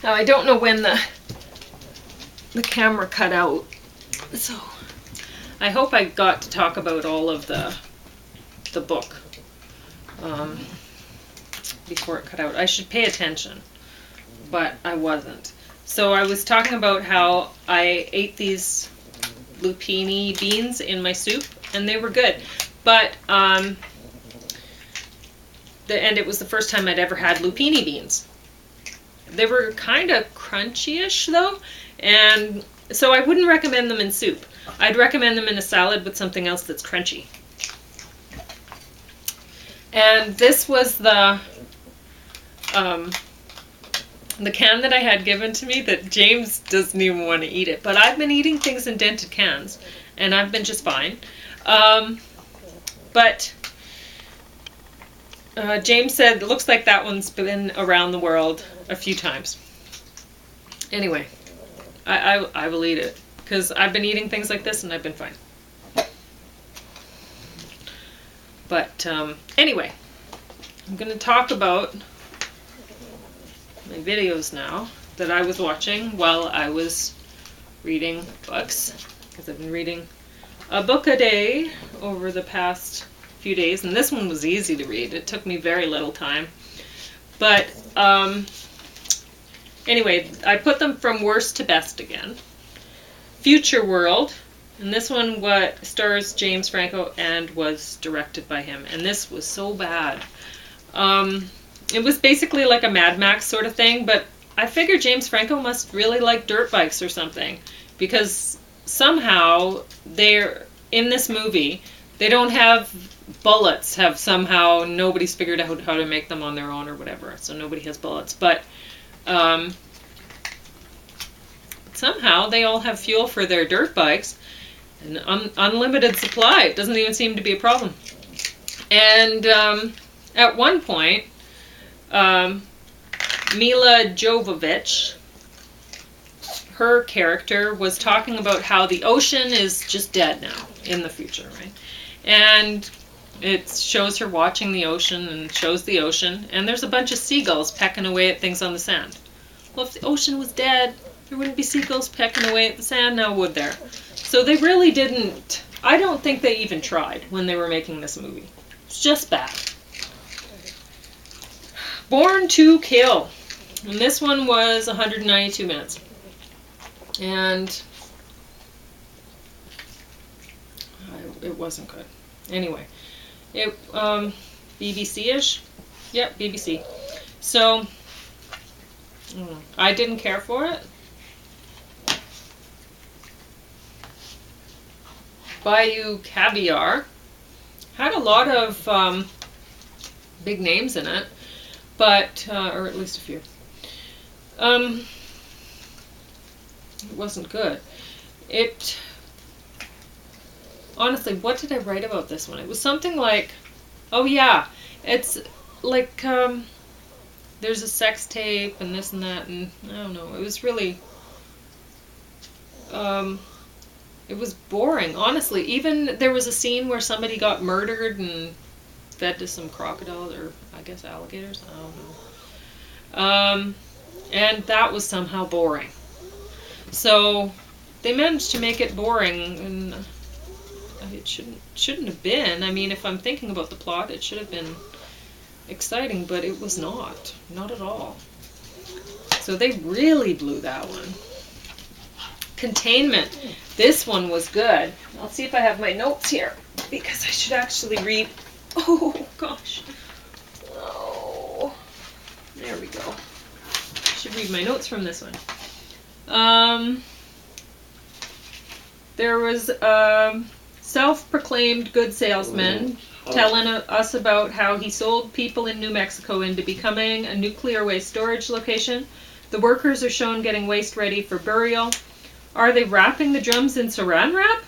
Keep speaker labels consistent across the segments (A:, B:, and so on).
A: Now I don't know when the camera cut out, so I hope I got to talk about all of the book before it cut out. I should pay attention, but I wasn't. So I was talking about how I ate these lupini beans in my soup, and they were good. But and it was the first time I'd ever had lupini beans. They were kind of crunchy-ish though, and so I wouldn't recommend them in soup. I'd recommend them in a salad with something else that's crunchy. And this was the can that I had given to me that James doesn't even want to eat it. But I've been eating things in dented cans, and I've been just fine. But James said, it looks like that one's been around the world a few times. Anyway, I will eat it, because I've been eating things like this and I've been fine. But anyway, I'm going to talk about my videos now that I was watching while I was reading books, because I've been reading a book a day over the past few days, and this one was easy to read. It took me very little time. But anyway, I put them from worst to best again. Future World, and this one stars James Franco and was directed by him, and this was so bad. It was basically like a Mad Max sort of thing, but I figured James Franco must really like dirt bikes or something, because somehow they're in this movie, they don't have bullets, somehow nobody's figured out how to make them on their own or whatever, so nobody has bullets, but somehow they all have fuel for their dirt bikes, and unlimited supply. It doesn't even seem to be a problem. And at one point, Mila Jovovich, her character, was talking about how the ocean is just dead now in the future, right? And it shows her watching the ocean and shows the ocean, and there's a bunch of seagulls pecking away at things on the sand. Well, if the ocean was dead, there wouldn't be seagulls pecking away at the sand now, would there? So they really didn't, I don't think they even tried when they were making this movie. It's just bad. Born to Kill. And this one was 192 minutes. And it wasn't good. Anyway, it BBC-ish? Yep, BBC. So, I didn't care for it. Bayou Caviar had a lot of big names in it, but or at least a few. It wasn't good. It honestly, what did I write about this one? It was something like, oh yeah, it's like there's a sex tape and this and that, and I don't know. It was really it was boring, honestly. Even there was a scene where somebody got murdered and fed to some crocodiles, or I guess alligators, I don't know. And that was somehow boring. So they managed to make it boring, and it shouldn't have been. I mean, if I'm thinking about the plot, it should have been exciting, but it was not at all. So they really blew that one. Containment. This one was good. I'll see if I have my notes here, because I should actually read. Oh gosh. Oh, there we go. I should read my notes from this one. There was a self-proclaimed good salesman telling us about how he sold people in New Mexico into becoming a nuclear waste storage location. The workers are shown getting waste ready for burial. Are they wrapping the drums in saran wrap?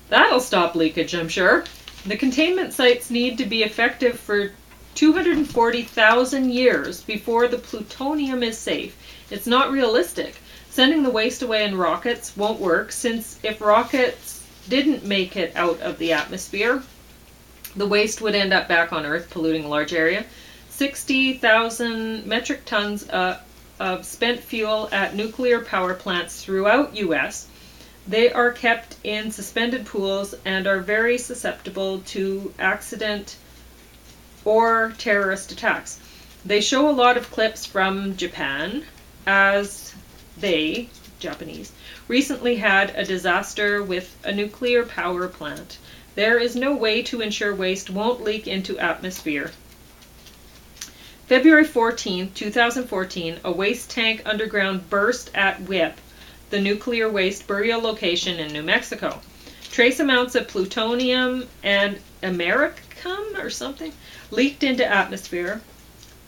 A: That'll stop leakage, I'm sure. The containment sites need to be effective for 240,000 years before the plutonium is safe. It's not realistic. Sending the waste away in rockets won't work, since if rockets didn't make it out of the atmosphere, the waste would end up back on Earth, polluting a large area. 60,000 metric tons of spent fuel at nuclear power plants throughout U.S. They are kept in suspended pools and are very susceptible to accident or terrorist attacks. They show a lot of clips from Japan, as they, Japanese, recently had a disaster with a nuclear power plant. There is no way to ensure waste won't leak into atmosphere. February 14, 2014, a waste tank underground burst at WIPP, the nuclear waste burial location in New Mexico. Trace amounts of plutonium and americium or something leaked into atmosphere.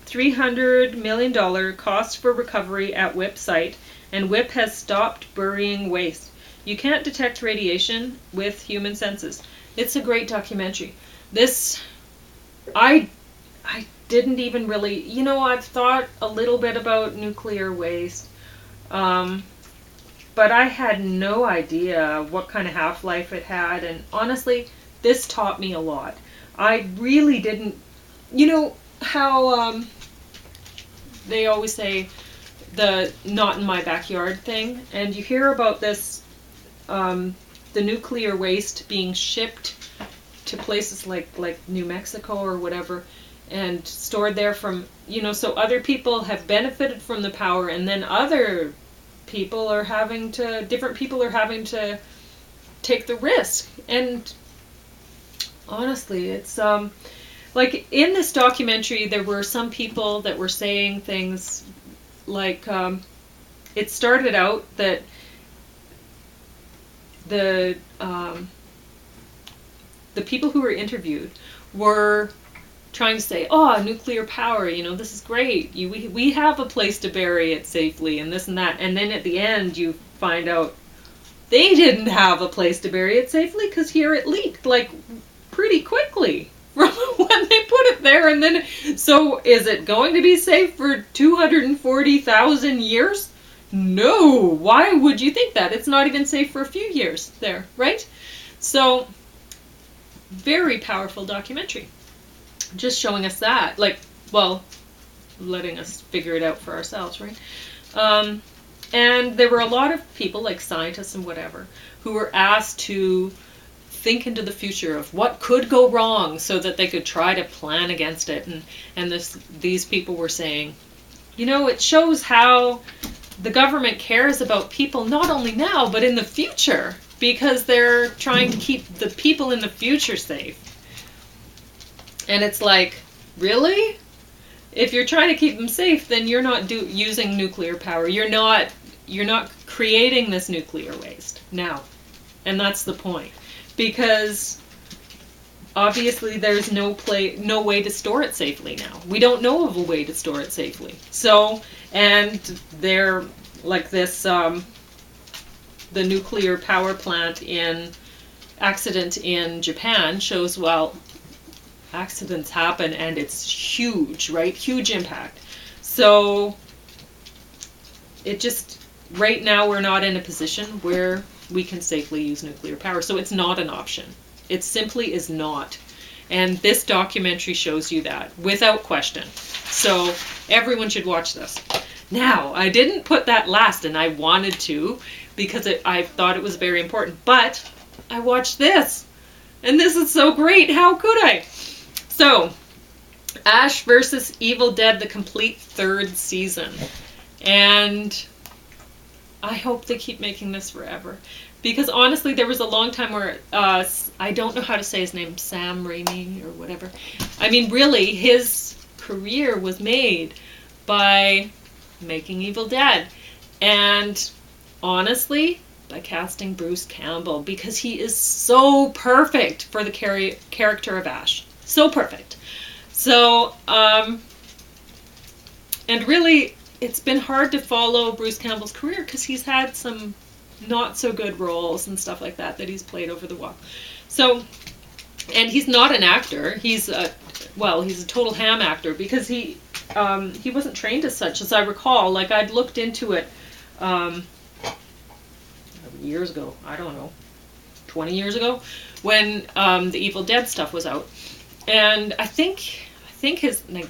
A: $300 million cost for recovery at WIPP site, and WIPP has stopped burying waste. You can't detect radiation with human senses. It's a great documentary. This, I didn't even really, I've thought a little bit about nuclear waste, but I had no idea what kind of half-life it had, and honestly, this taught me a lot. I really didn't, how they always say the not in my backyard thing, and you hear about this, the nuclear waste being shipped to places like New Mexico or whatever, and stored there from, so other people have benefited from the power, and then different people are having to take the risk. And honestly, it's, like in this documentary, there were some people that were saying things like, it started out that the people who were interviewed were trying to say, oh, nuclear power, this is great. We have a place to bury it safely and this and that. And then at the end, you find out they didn't have a place to bury it safely because here it leaked like pretty quickly from when they put it there. And then, so is it going to be safe for 240,000 years? No. Why would you think that? It's not even safe for a few years there, right? So, very powerful documentary. Just showing us that, letting us figure it out for ourselves, right? And there were a lot of people, like scientists and whatever, who were asked to think into the future of what could go wrong so that they could try to plan against it. And these people were saying, it shows how the government cares about people not only now, but in the future, because they're trying to keep the people in the future safe. And it's like, really? If you're trying to keep them safe, then you're not using nuclear power. You're not creating this nuclear waste now. And that's the point. Because obviously there's no way to store it safely now. We don't know of a way to store it safely. So, and they're like this, the nuclear power plant accident in Japan shows, well, accidents happen and it's huge, right? Huge impact. So it just, right now we're not in a position where we can safely use nuclear power. So it's not an option. It simply is not. And this documentary shows you that without question. So everyone should watch this. Now, I didn't put that last, and I wanted to because I thought it was very important, but I watched this. And this is so great. How could I? So, Ash vs. Evil Dead, the complete third season. And I hope they keep making this forever. Because honestly, there was a long time where, I don't know how to say his name, Sam Raimi or whatever. I mean, really, his career was made by making Evil Dead. And honestly, by casting Bruce Campbell, because he is so perfect for the character of Ash. So perfect. So, and really, it's been hard to follow Bruce Campbell's career because he's had some not so good roles and stuff like that he's played over the while. So, and he's not an actor. He's a total ham actor because he wasn't trained as such, as I recall. Like, I'd looked into it years ago. I don't know, 20 years ago, when the Evil Dead stuff was out. And I think his, like,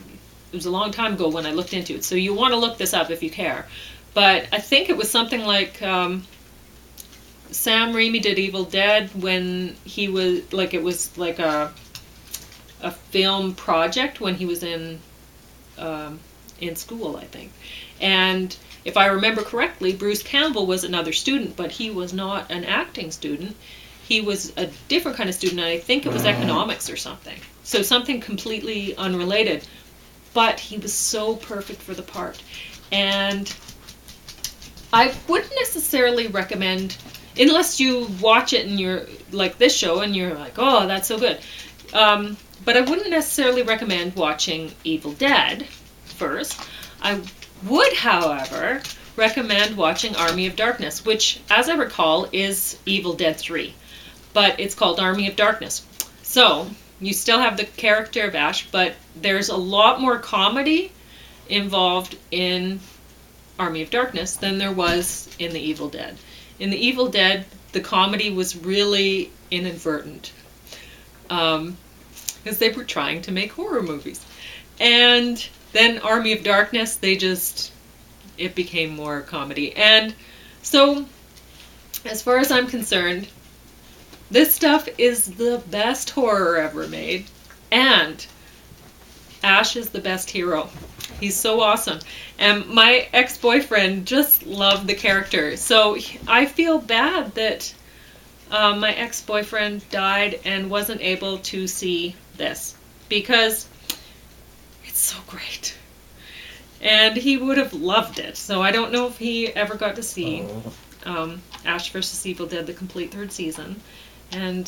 A: was a long time ago when I looked into it. So you want to look this up if you care. But I think it was something like Sam Raimi did Evil Dead when he was like, it was like a film project when he was in school, I think. And if I remember correctly, Bruce Campbell was another student, but he was not an acting student. He was a different kind of student, and I think it was economics or something. So something completely unrelated. But he was so perfect for the part. And I wouldn't necessarily recommend, unless you watch it and you're like this show and you're like, oh, that's so good. But I wouldn't necessarily recommend watching Evil Dead first. I would, however, recommend watching Army of Darkness, which, as I recall, is Evil Dead 3. But it's called Army of Darkness. So, you still have the character of Ash, but there's a lot more comedy involved in Army of Darkness than there was in the Evil Dead. In the Evil Dead, the comedy was really inadvertent. Because they were trying to make horror movies. And then Army of Darkness, it became more comedy. And so, as far as I'm concerned, this stuff is the best horror ever made. And Ash is the best hero. He's so awesome. And my ex-boyfriend just loved the character. So I feel bad that my ex-boyfriend died and wasn't able to see this. Because it's so great. And he would have loved it. So I don't know if he ever got to see Ash vs. Evil Dead, the complete third season. And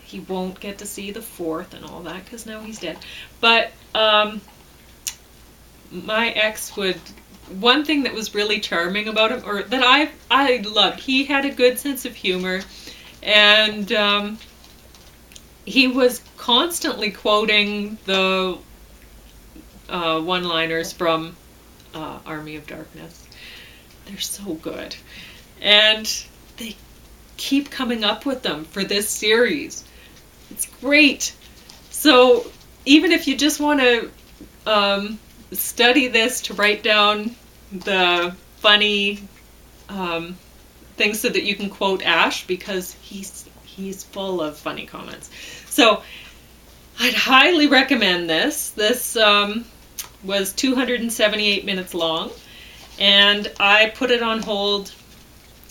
A: he won't get to see the fourth and all that because now he's dead. But my ex would... One thing that was really charming about him, or that I loved, he had a good sense of humor. And he was constantly quoting the one-liners from Army of Darkness. They're so good. And they keep coming up with them for this series. It's great. So even if you just want to study this to write down the funny things so that you can quote Ash, because he's full of funny comments. So I'd highly recommend this. This was 278 minutes long, and I put it on hold.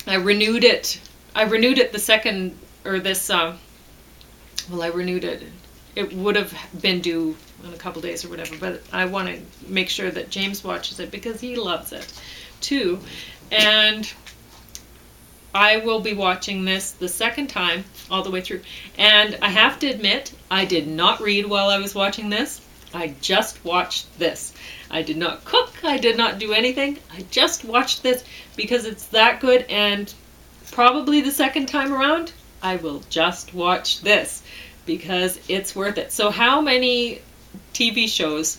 A: I renewed it the second, or this, I renewed it. It would have been due in a couple days or whatever, but I want to make sure that James watches it because he loves it too. And I will be watching this the second time all the way through. And I have to admit, I did not read while I was watching this. I just watched this. I did not cook. I did not do anything. I just watched this because it's that good, and probably the second time around, I will just watch this because it's worth it. So how many TV shows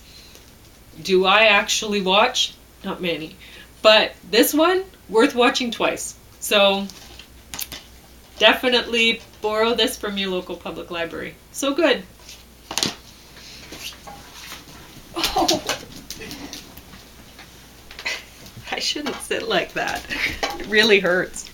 A: do I actually watch? Not many. But this one, worth watching twice. So definitely borrow this from your local public library. So good. Oh, I shouldn't sit like that. It really hurts.